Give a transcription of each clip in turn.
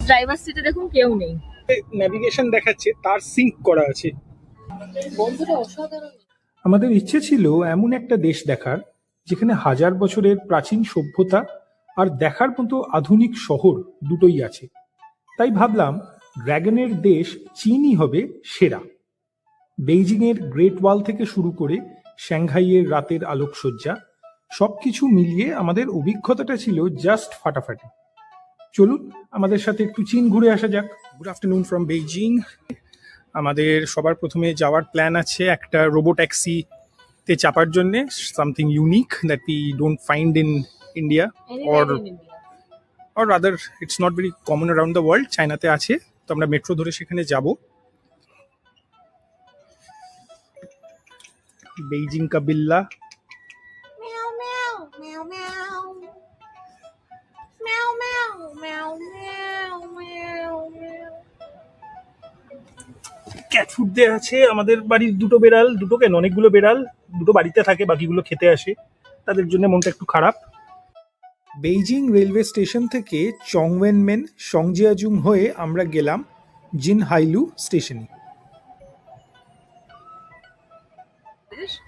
Driver সিটে দেখুন কেউ নেই। নেভিগেশন দেখাচ্ছে, তার সিঙ্ক করা আছে। বন্ধুটা অসাধারণ। আমাদের ইচ্ছে ছিল এমন একটা দেশ দেখার যেখানে হাজার বছরের প্রাচীন সভ্যতা আর দেখার মতো আধুনিক শহর দুটোই আছে। তাই ভাবলাম ড্রাগনের দেশ চীনই হবে সেরা। বেইজিংয়ের গ্রেট ওয়াল থেকে শুরু করে সাংহাইয়ের রাতের আলোকসজ্জা সবকিছু মিলিয়ে আমাদের অভিজ্ঞতাটা ছিল জাস্ট ফাটাফাটি। চলুন আমাদের সাথে একটু চীন ঘুরে আসা যাক। Good afternoon from Beijing. আমাদের সবার প্রথমে যাওয়ার প্ল্যান আছে একটা রোবো ট্যাক্সিতে চাপার জন্যে, something unique that we don't find in India or rather it's not very common around the world. চায়নাতে আছে, তো আমরা মেট্রো ধরে সেখানে যাব। বেইজিং কা বিল্লা। Meow meow meow meow meow meow meow meow meow meow। Cat food দেওয়া আছে। আমাদের বাড়ির দুটো বেড়াল, দুটো কেন অনেকগুলো বেড়াল, দুটো বাড়িতে থাকে, বাকিগুলো খেতে আসে, তাদের জন্য মনটা একটু খারাপ। বেইজিং রেলওয়ে স্টেশন থেকে চংওয়েনমেন সংজিয়াজুং হয়ে আমরা গেলাম জিনহাইলু স্টেশনে।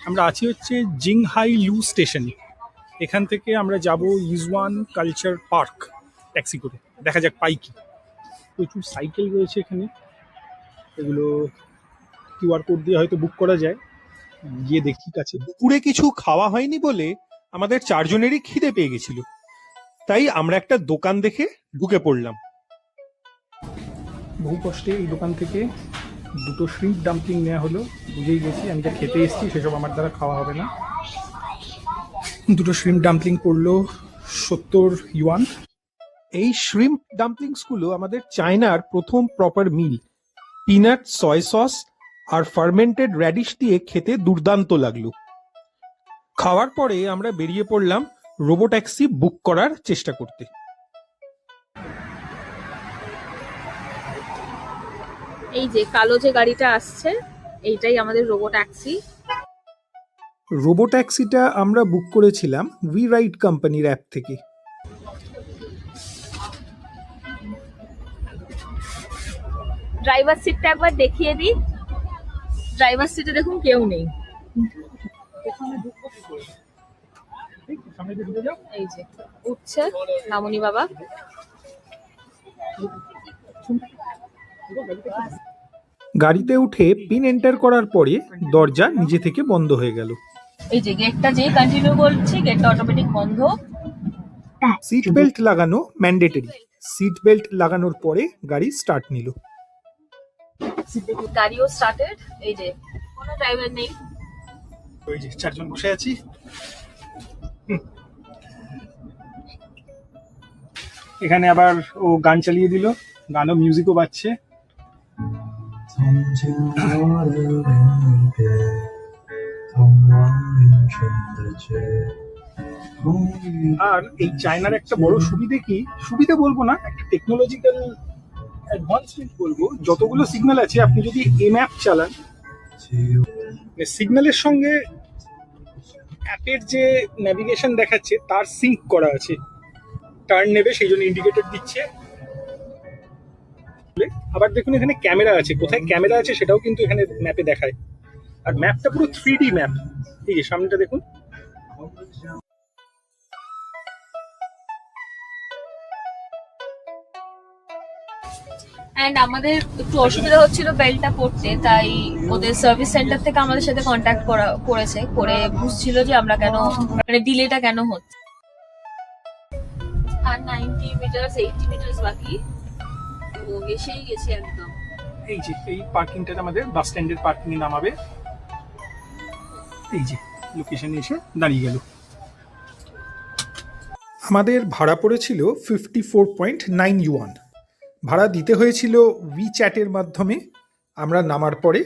আমরা আছি হচ্ছে জিংহাইলু স্টেশনে। এখান থেকে আমরা যাব ইজওয়ান কালচার পার্ক ট্যাক্সি করে। দেখা যাক পাই কি। প্রচুর সাইকেল রয়েছে এখানে, এগুলো কিউআর কোড দিয়ে হয়তো বুক করা যায়। গিয়ে দেখি কাছে। দুপুরে কিছু খাওয়া হয়নি বলে আমাদের চারজনেরই খিদে পেয়ে গেছিল, তাই আমরা একটা দোকান দেখে ঢুকে পড়লাম। বহু কষ্টে এই দোকান থেকে দুটো শ্রিম্প ডাম্পলিং নেওয়া হলো। বুঝেই গেছি আমি যা খেতে এসেছি সেসব আমার দ্বারা খাওয়া হবে না। দুটো শ্রিম্প ডাম্পলিং পড়লো 70 ইউয়ান। এই শ্রিম্প ডাম্পলিংসগুলো আমাদের চায়নার প্রথম প্রপার মিল। পিনাট, সয় সস আর ফার্মেন্টেড র্যাডিশ দিয়ে খেতে দুর্দান্ত লাগলো। খাওয়ার পরে আমরা বেরিয়ে পড়লাম রোবো ট্যাক্সি বুক করার চেষ্টা করতে। এই যে কালো যে গাড়িটা আসছে, এইটাই আমাদের রোবো ট্যাক্সি। রোবো ট্যাক্সিটা আমরা বুক করেছিলাম উই রাইড কোম্পানির অ্যাপ থেকে। ড্রাইভার সিটটা একবার দেখিয়ে দিই। ড্রাইভার সিটে দেখুন কেউ নেই। এই যে উঠছে মামুনি বাবা। গাড়িতে উঠে পিন এন্টার করার পরে দরজা নিজে থেকে বন্ধ হয়ে গেল। এই যে গেটটা যে কন্টিনিউ করছি, গেটটা অটোমেটিক বন্ধ। সিট বেল্ট লাগানো ম্যান্ডেটরি। সিট বেল্ট লাগানোর পরে গাড়ি স্টার্ট নিল। গাড়িও স্টার্টেড। এই যে কোনো ড্রাইভার নেই। ওই যে চারজন বসে আছি। এখানে আবার ও গান চালিয়ে দিল, গানও মিউজিকও বাজছে। আর এই চায়নার একটা বড় সুবিধে কি, সুবিধে বলবো না, একটা টেকনোলজিক্যাল অ্যাডভান্সমেন্ট বলবো। যতগুলো সিগন্যাল আছে আপনি যদি এ ম্যাপ চালান, সিগন্যালের সঙ্গে অ্যাপের যে নেভিগেশন দেখাচ্ছে তার সিঙ্ক করা আছে। টার্ন নেবে সেই জন্য ইন্ডিকেটর দিচ্ছে। আবার দেখুন এখানে ক্যামেরা আছে, কোথায় ক্যামেরা আছে সেটাও কিন্তু এখানে ম্যাপে দেখায়। আর ম্যাপটা পুরো 3D ম্যাপ। এই যে সামনেটা দেখুন। অ্যান্ড আমাদের একটু অসুবিধা হচ্ছিল বেল্টটা পড়তে, তাই ওদের সার্ভিস সেন্টার থেকে আমাদের সাথে কন্ট্যাক্ট করেছে, করে বুঝছিল যে আমরা কেন মানে ডিলেটা কেন হচ্ছে। আর 90 মিটার 80 মিটার বাকি, তো এসেই গেছি একদম। এই যে এই পার্কিংটা আমাদের বাস স্ট্যান্ডের পার্কিং এ নামাবে। এই যে লোকেশনে এসে দাঁড়িয়ে গেল। আমাদের ভাড়া পড়েছিল 54.9 ইউয়ান। ভাড়া দিতে হয়েছিল উইচ্যাটের মাধ্যমে। আমরা নামার পরে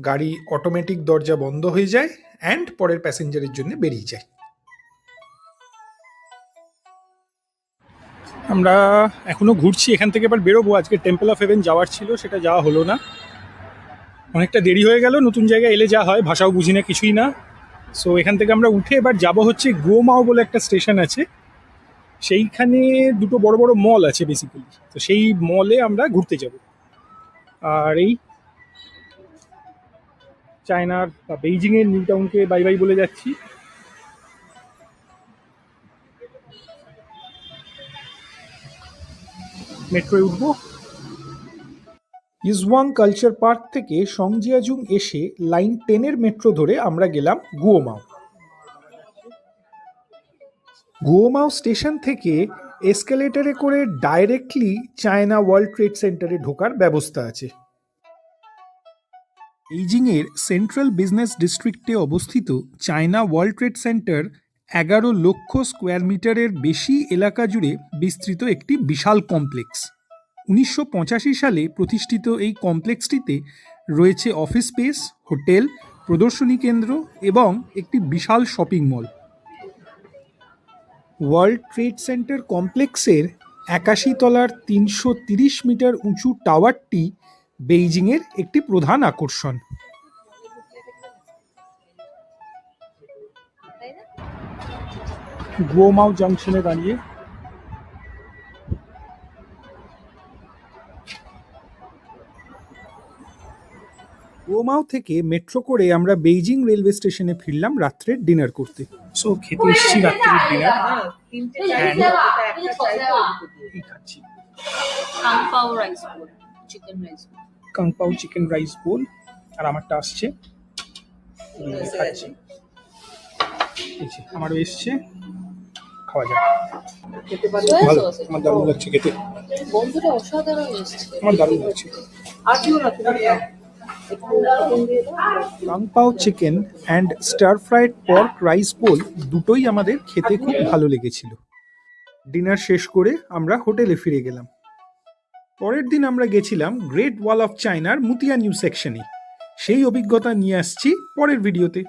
গাড়ি অটোমেটিক দরজা বন্ধ হয়ে যায় অ্যান্ড পরের প্যাসেঞ্জারের জন্য বেরিয়ে যায়। আমরা এখনো ঘুরছি, এখান থেকে এবার বেরোবো। আজকে টেম্পল অফ হেভেন যাওয়ার ছিল, সেটা যাওয়া হলো না, অনেকটা দেরি হয়ে গেল। নতুন জায়গায় এলে যা হয়, ভাষাও বুঝি না, কিছুই না। সো এখান থেকে আমরা উঠে এবার যাব হচ্ছে গোমাও বলে একটা স্টেশন আছে, সেইখানে দুটো বড় বড় মল আছে বেসিক্যালি, তো সেই মলে আমরা ঘুরতে যাব। আর এই চায়নার বা বেইজিংয়ের নিউ টাউনকে বাই বাই বলে যাচ্ছি। মেট্রোয় উঠবো। ইজওয়াং কালচার পার্ক থেকে সংজিয়াজুং এসে লাইন 10-এর মেট্রো ধরে আমরা গেলাম গুয়োমাও। গুয়োমাও স্টেশন থেকে এসকেলেটরে করে ডাইরেক্টলি চায়না ওয়ার্ল্ড ট্রেড সেন্টারে ঢোকার ব্যবস্থা আছে। বেইজিংয়ের সেন্ট্রাল বিজনেস ডিস্ট্রিক্টে অবস্থিত চায়না ওয়ার্ল্ড ট্রেড সেন্টার 11 লক্ষ স্কোয়ার মিটারের বেশি এলাকা জুড়ে বিস্তৃত একটি বিশাল কমপ্লেক্স। 1985 সালে প্রতিষ্ঠিত এই কমপ্লেক্সটিতে রয়েছে অফিস স্পেস, হোটেল, প্রদর্শনী কেন্দ্র এবং একটি বিশাল shopping mall. World trade centre কমপ্লেক্সের 81 তলার 330 মিটার উঁচু টাওয়ারটি বেইজিংয়ের একটি প্রধান আকর্ষণ। গুয়োমাও জাংশনে দাঁড়িয়ে গুয়োমাও থেকে মেট্রো করে আমরা বেইজিং রেলওয়ে স্টেশনে ফিরলাম রাত্রের ডিনার করতে। সো খেতে এসেছি রাত্রের ডিনার, খাচ্ছি kung pao rice bowl, chicken rice bowl. Kung pao chicken rice bowl, আর আমারটা আসছে, খাচ্ছি। এই যে আমারও এসছে, খাওয়া যাক। ভালো, আমার দারুণ লাগছে খেতে। বন্ধুরা অসাধারণ এসেছে, আমার দারুণ লাগছে। Kung pao chicken and stir fried pork rice bowl দুটোই আমাদের খেতে খুব ভালো লেগেছিল। ডিনার শেষ করে আমরা হোটেলে ফিরে গেলাম। পরের দিন আমরা গেছিলাম গ্রেট ওয়াল অফ চায়নার মুতিয়া নিউ সেকশনে। সেই অভিজ্ঞতা নিয়ে আসছি পরের ভিডিওতে।